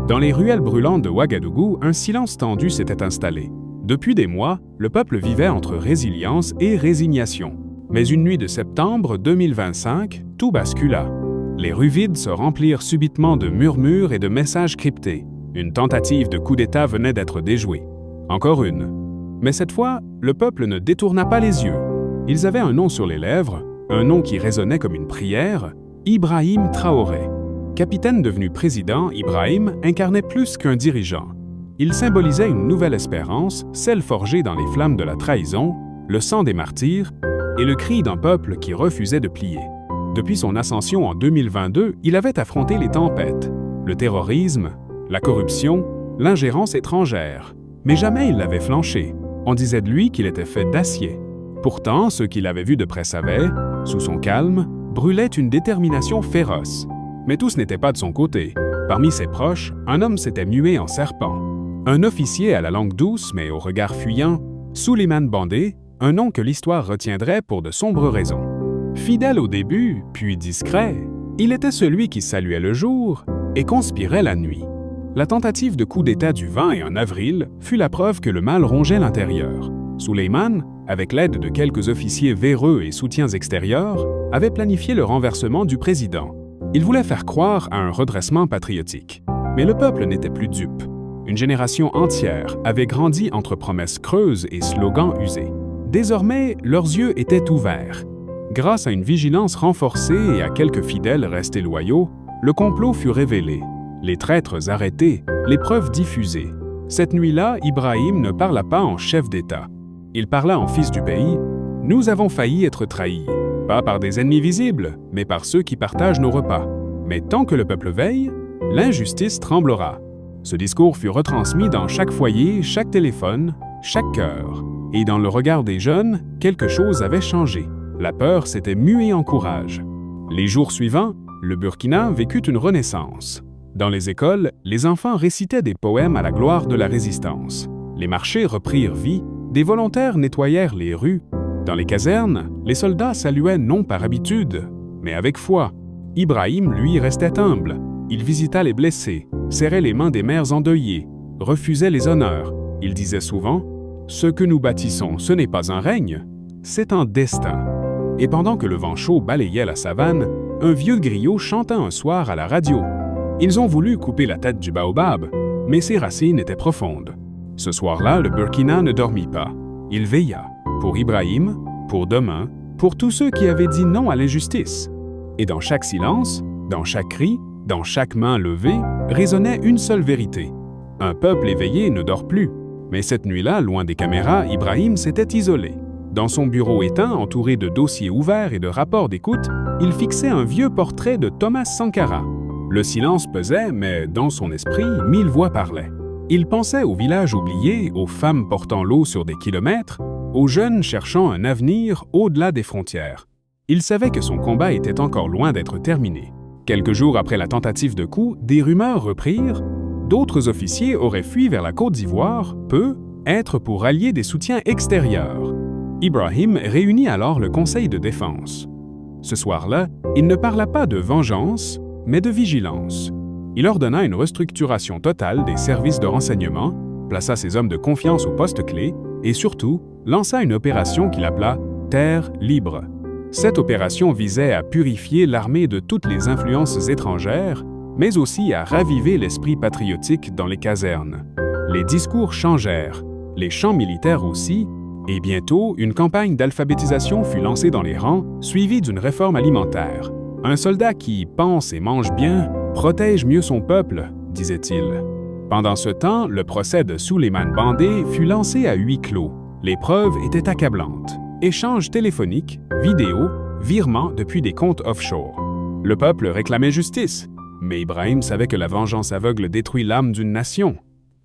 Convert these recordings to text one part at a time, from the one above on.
Dans les ruelles brûlantes de Ouagadougou, un silence tendu s'était installé. Depuis des mois, le peuple vivait entre résilience et résignation. Mais une nuit de septembre 2025, tout bascula. Les rues vides se remplirent subitement de murmures et de messages cryptés. Une tentative de coup d'État venait d'être déjouée. Encore une. Mais cette fois, le peuple ne détourna pas les yeux. Ils avaient un nom sur les lèvres, un nom qui résonnait comme une prière, Ibrahim Traoré. Capitaine devenu président, Ibrahim incarnait plus qu'un dirigeant. Il symbolisait une nouvelle espérance, celle forgée dans les flammes de la trahison, le sang des martyrs et le cri d'un peuple qui refusait de plier. Depuis son ascension en 2022, il avait affronté les tempêtes, le terrorisme, la corruption, l'ingérence étrangère. Mais jamais il n'avait flanché. On disait de lui qu'il était fait d'acier. Pourtant, ceux qui l'avaient vu de près savaient, sous son calme, brûlait une détermination féroce. Mais tout ce n'était pas de son côté. Parmi ses proches, un homme s'était mué en serpent. Un officier à la langue douce mais au regard fuyant, Souleymane Bandé, un nom que l'histoire retiendrait pour de sombres raisons. Fidèle au début, puis discret, il était celui qui saluait le jour et conspirait la nuit. La tentative de coup d'État du 21 avril fut la preuve que le mal rongeait l'intérieur. Souleymane, avec l'aide de quelques officiers véreux et soutiens extérieurs, avait planifié le renversement du président. Il voulait faire croire à un redressement patriotique. Mais le peuple n'était plus dupe. Une génération entière avait grandi entre promesses creuses et slogans usés. Désormais, leurs yeux étaient ouverts. Grâce à une vigilance renforcée et à quelques fidèles restés loyaux, le complot fut révélé. Les traîtres arrêtés, les preuves diffusées. Cette nuit-là, Ibrahim ne parla pas en chef d'État. Il parla en fils du pays. « Nous avons failli être trahis, pas par des ennemis visibles, mais par ceux qui partagent nos repas. Mais tant que le peuple veille, l'injustice tremblera. » Ce discours fut retransmis dans chaque foyer, chaque téléphone, chaque cœur. Et dans le regard des jeunes, quelque chose avait changé. La peur s'était muée en courage. Les jours suivants, le Burkina vécut une renaissance. Dans les écoles, les enfants récitaient des poèmes à la gloire de la résistance. Les marchés reprirent vie, des volontaires nettoyèrent les rues. Dans les casernes, les soldats saluaient non par habitude, mais avec foi. Ibrahim, lui, restait humble. Il visita les blessés, serrait les mains des mères endeuillées, refusait les honneurs. Il disait souvent « Ce que nous bâtissons, ce n'est pas un règne, c'est un destin. » Et pendant que le vent chaud balayait la savane, un vieux griot chanta un soir à la radio. Ils ont voulu couper la tête du baobab, mais ses racines étaient profondes. Ce soir-là, le Burkina ne dormit pas. Il veilla, pour Ibrahim, pour demain, pour tous ceux qui avaient dit non à l'injustice. Et dans chaque silence, dans chaque cri, dans chaque main levée, résonnait une seule vérité. Un peuple éveillé ne dort plus. Mais cette nuit-là, loin des caméras, Ibrahim s'était isolé. Dans son bureau éteint, entouré de dossiers ouverts et de rapports d'écoute, il fixait un vieux portrait de Thomas Sankara. Le silence pesait, mais dans son esprit, 1000 voix parlaient. Il pensait aux villages oubliés, aux femmes portant l'eau sur des kilomètres, aux jeunes cherchant un avenir au-delà des frontières. Il savait que son combat était encore loin d'être terminé. Quelques jours après la tentative de coup, des rumeurs reprirent. D'autres officiers auraient fui vers la Côte d'Ivoire, peu, être pour allier des soutiens extérieurs. Ibrahim réunit alors le Conseil de défense. Ce soir-là, il ne parla pas de vengeance, mais de vigilance. Il ordonna une restructuration totale des services de renseignement, plaça ses hommes de confiance aux postes clés et surtout lança une opération qu'il appela « Terre libre ». Cette opération visait à purifier l'armée de toutes les influences étrangères, mais aussi à raviver l'esprit patriotique dans les casernes. Les discours changèrent, les champs militaires aussi, et bientôt, une campagne d'alphabétisation fut lancée dans les rangs, suivie d'une réforme alimentaire. Un soldat qui pense et mange bien protège mieux son peuple, disait-il. Pendant ce temps, le procès de Souleymane Bandé fut lancé à huis clos. Les preuves étaient accablantes. Échanges téléphoniques, vidéos, virements depuis des comptes offshore. Le peuple réclamait justice, mais Ibrahim savait que la vengeance aveugle détruit l'âme d'une nation.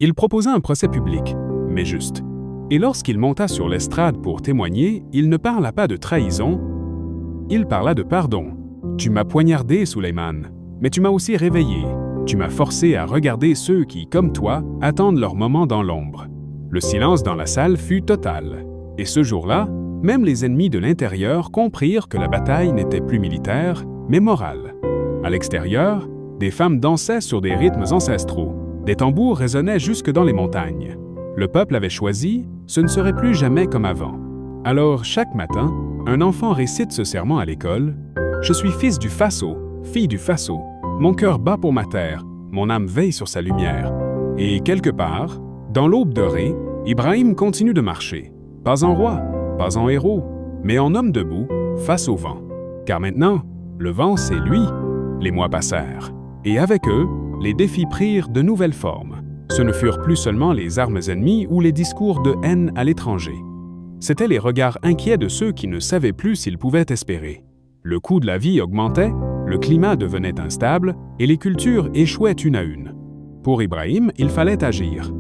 Il proposa un procès public, mais juste. Et lorsqu'il monta sur l'estrade pour témoigner, il ne parla pas de trahison, il parla de pardon. « Tu m'as poignardé, Souleymane, mais tu m'as aussi réveillé. Tu m'as forcé à regarder ceux qui, comme toi, attendent leur moment dans l'ombre. » Le silence dans la salle fut total. Et ce jour-là, même les ennemis de l'intérieur comprirent que la bataille n'était plus militaire, mais morale. À l'extérieur, des femmes dansaient sur des rythmes ancestraux. Des tambours résonnaient jusque dans les montagnes. Le peuple avait choisi, ce ne serait plus jamais comme avant. Alors, chaque matin, un enfant récite ce serment à l'école. « Je suis fils du Faso, fille du Faso. Mon cœur bat pour ma terre, mon âme veille sur sa lumière. » Et quelque part, dans l'aube dorée, Ibrahim continue de marcher. Pas en roi, pas en héros, mais en homme debout, face au vent. Car maintenant, le vent, c'est lui. Les mois passèrent. Et avec eux, les défis prirent de nouvelles formes. Ce ne furent plus seulement les armes ennemies ou les discours de haine à l'étranger. C'étaient les regards inquiets de ceux qui ne savaient plus s'ils pouvaient espérer. Le coût de la vie augmentait, le climat devenait instable et les cultures échouaient une à une. Pour Ibrahim, il fallait agir.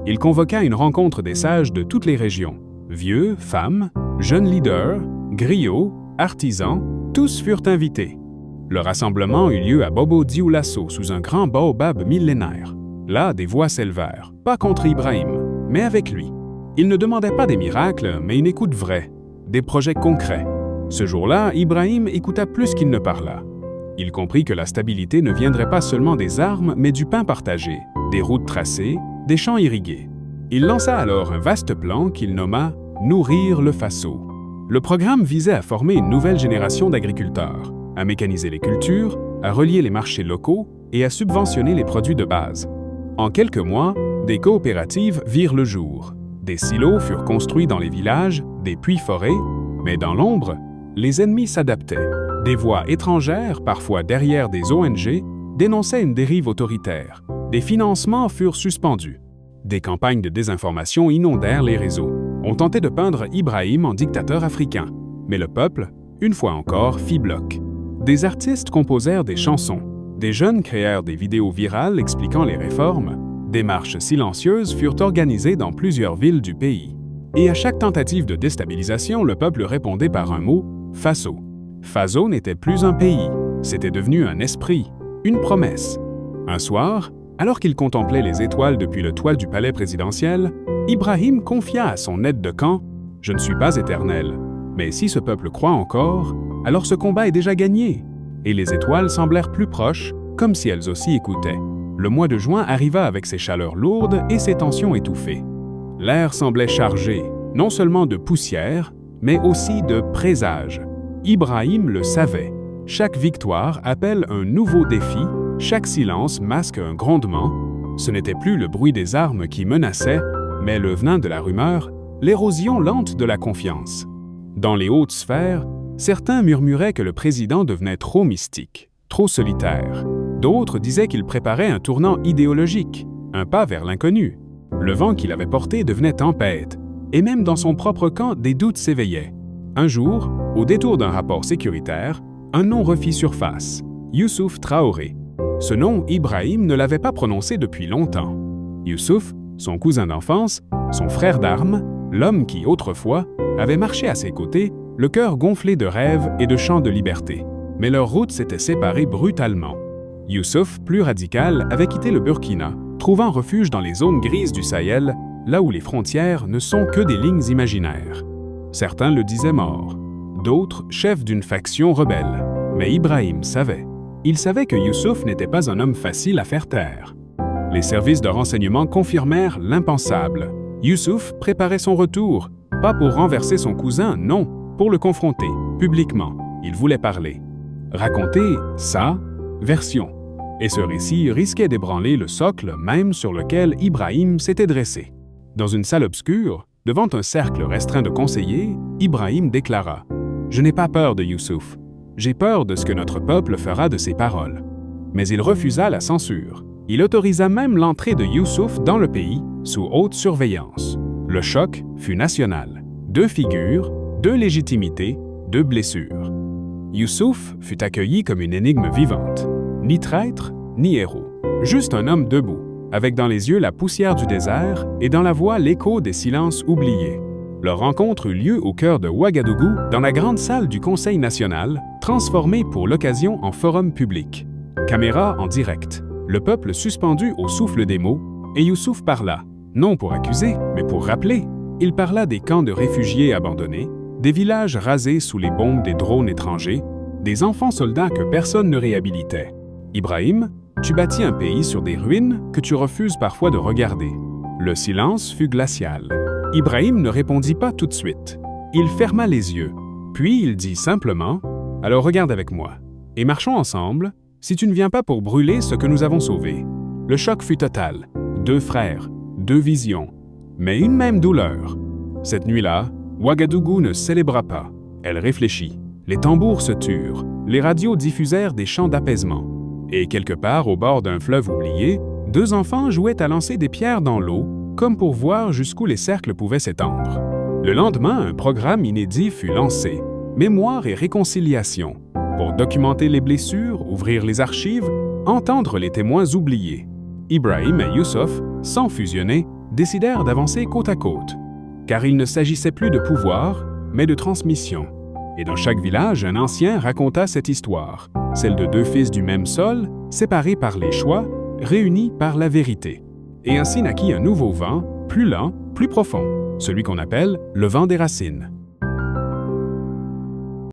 Il convoqua une rencontre des sages de toutes les régions. Vieux, femmes, jeunes leaders, griots, artisans, tous furent invités. Le rassemblement eut lieu à Bobo Dioulasso sous un grand baobab millénaire. Là, des voix s'élevèrent, pas contre Ibrahim, mais avec lui. Il ne demandait pas des miracles, mais une écoute vraie, des projets concrets. Ce jour-là, Ibrahim écouta plus qu'il ne parla. Il comprit que la stabilité ne viendrait pas seulement des armes, mais du pain partagé, des routes tracées, des champs irrigués. Il lança alors un vaste plan qu'il nomma « Nourrir le Faso ». Le programme visait à former une nouvelle génération d'agriculteurs, à mécaniser les cultures, à relier les marchés locaux et à subventionner les produits de base. En quelques mois, des coopératives virent le jour. Des silos furent construits dans les villages, des puits-forêts, mais dans l'ombre, les ennemis s'adaptaient. Des voix étrangères, parfois derrière des ONG, dénonçaient une dérive autoritaire. Des financements furent suspendus. Des campagnes de désinformation inondèrent les réseaux. On tentait de peindre Ibrahim en dictateur africain, mais le peuple, une fois encore, fit bloc. Des artistes composèrent des chansons, des jeunes créèrent des vidéos virales expliquant les réformes, des marches silencieuses furent organisées dans plusieurs villes du pays. Et à chaque tentative de déstabilisation, le peuple répondait par un mot, Faso. Faso n'était plus un pays, c'était devenu un esprit, une promesse. Un soir, alors qu'il contemplait les étoiles depuis le toit du palais présidentiel, Ibrahim confia à son aide de camp « Je ne suis pas éternel, mais si ce peuple croit encore, alors ce combat est déjà gagné. » Et les étoiles semblèrent plus proches, comme si elles aussi écoutaient. Le mois de juin arriva avec ses chaleurs lourdes et ses tensions étouffées. L'air semblait chargé, non seulement de poussière, mais aussi de présages. Ibrahim le savait. Chaque victoire appelle un nouveau défi, chaque silence masque un grondement. Ce n'était plus le bruit des armes qui menaçait, mais le venin de la rumeur, l'érosion lente de la confiance. Dans les hautes sphères, certains murmuraient que le président devenait trop mystique, trop solitaire. D'autres disaient qu'il préparait un tournant idéologique, un pas vers l'inconnu. Le vent qu'il avait porté devenait tempête, et même dans son propre camp, des doutes s'éveillaient. Un jour, au détour d'un rapport sécuritaire, un nom refit surface, Youssouf Traoré. Ce nom, Ibrahim ne l'avait pas prononcé depuis longtemps. Youssouf, son cousin d'enfance, son frère d'armes, l'homme qui, autrefois, avait marché à ses côtés, le cœur gonflé de rêves et de chants de liberté. Mais leurs routes s'étaient séparées brutalement. Youssouf, plus radical, avait quitté le Burkina, trouvant refuge dans les zones grises du Sahel, là où les frontières ne sont que des lignes imaginaires. Certains le disaient mort, d'autres chefs d'une faction rebelle. Mais Ibrahim savait. Il savait que Youssouf n'était pas un homme facile à faire taire. Les services de renseignement confirmèrent l'impensable. Youssouf préparait son retour, pas pour renverser son cousin, non, pour le confronter, publiquement. Il voulait parler. Raconter sa version. Et ce récit risquait d'ébranler le socle même sur lequel Ibrahim s'était dressé. Dans une salle obscure, devant un cercle restreint de conseillers, Ibrahim déclara « Je n'ai pas peur de Youssouf. J'ai peur de ce que notre peuple fera de ses paroles. » Mais il refusa la censure. Il autorisa même l'entrée de Youssouf dans le pays, sous haute surveillance. Le choc fut national. 2 figures, 2 légitimités, 2 blessures. Youssouf fut accueilli comme une énigme vivante. Ni traître, ni héros. Juste un homme debout, avec dans les yeux la poussière du désert et dans la voix l'écho des silences oubliés. Leur rencontre eut lieu au cœur de Ouagadougou, dans la grande salle du Conseil national, transformée pour l'occasion en forum public. Caméra en direct. Le peuple suspendu au souffle des mots, et Youssouf parla, non pour accuser, mais pour rappeler. Il parla des camps de réfugiés abandonnés, des villages rasés sous les bombes des drones étrangers, des enfants soldats que personne ne réhabilitait. Ibrahim, Tu bâtis un pays sur des ruines que tu refuses parfois de regarder. » Le silence fut glacial. Ibrahim ne répondit pas tout de suite. Il ferma les yeux. Puis il dit simplement « Alors regarde avec moi, et marchons ensemble, si tu ne viens pas pour brûler ce que nous avons sauvé. » Le choc fut total. 2 frères, 2 visions, mais une même douleur. Cette nuit-là, Ouagadougou ne célébra pas. Elle réfléchit. Les tambours se turent, les radios diffusèrent des chants d'apaisement. Et quelque part au bord d'un fleuve oublié, 2 enfants jouaient à lancer des pierres dans l'eau, comme pour voir jusqu'où les cercles pouvaient s'étendre. Le lendemain, un programme inédit fut lancé, Mémoire et réconciliation, pour documenter les blessures, ouvrir les archives, entendre les témoins oubliés. Ibrahim et Youssouf, sans fusionner, décidèrent d'avancer côte à côte, car il ne s'agissait plus de pouvoir, mais de transmission. Et dans chaque village, un ancien raconta cette histoire, celle de 2 fils du même sol, séparés par les choix, réunis par la vérité. Et ainsi naquit un nouveau vent, plus lent, plus profond, celui qu'on appelle le vent des racines.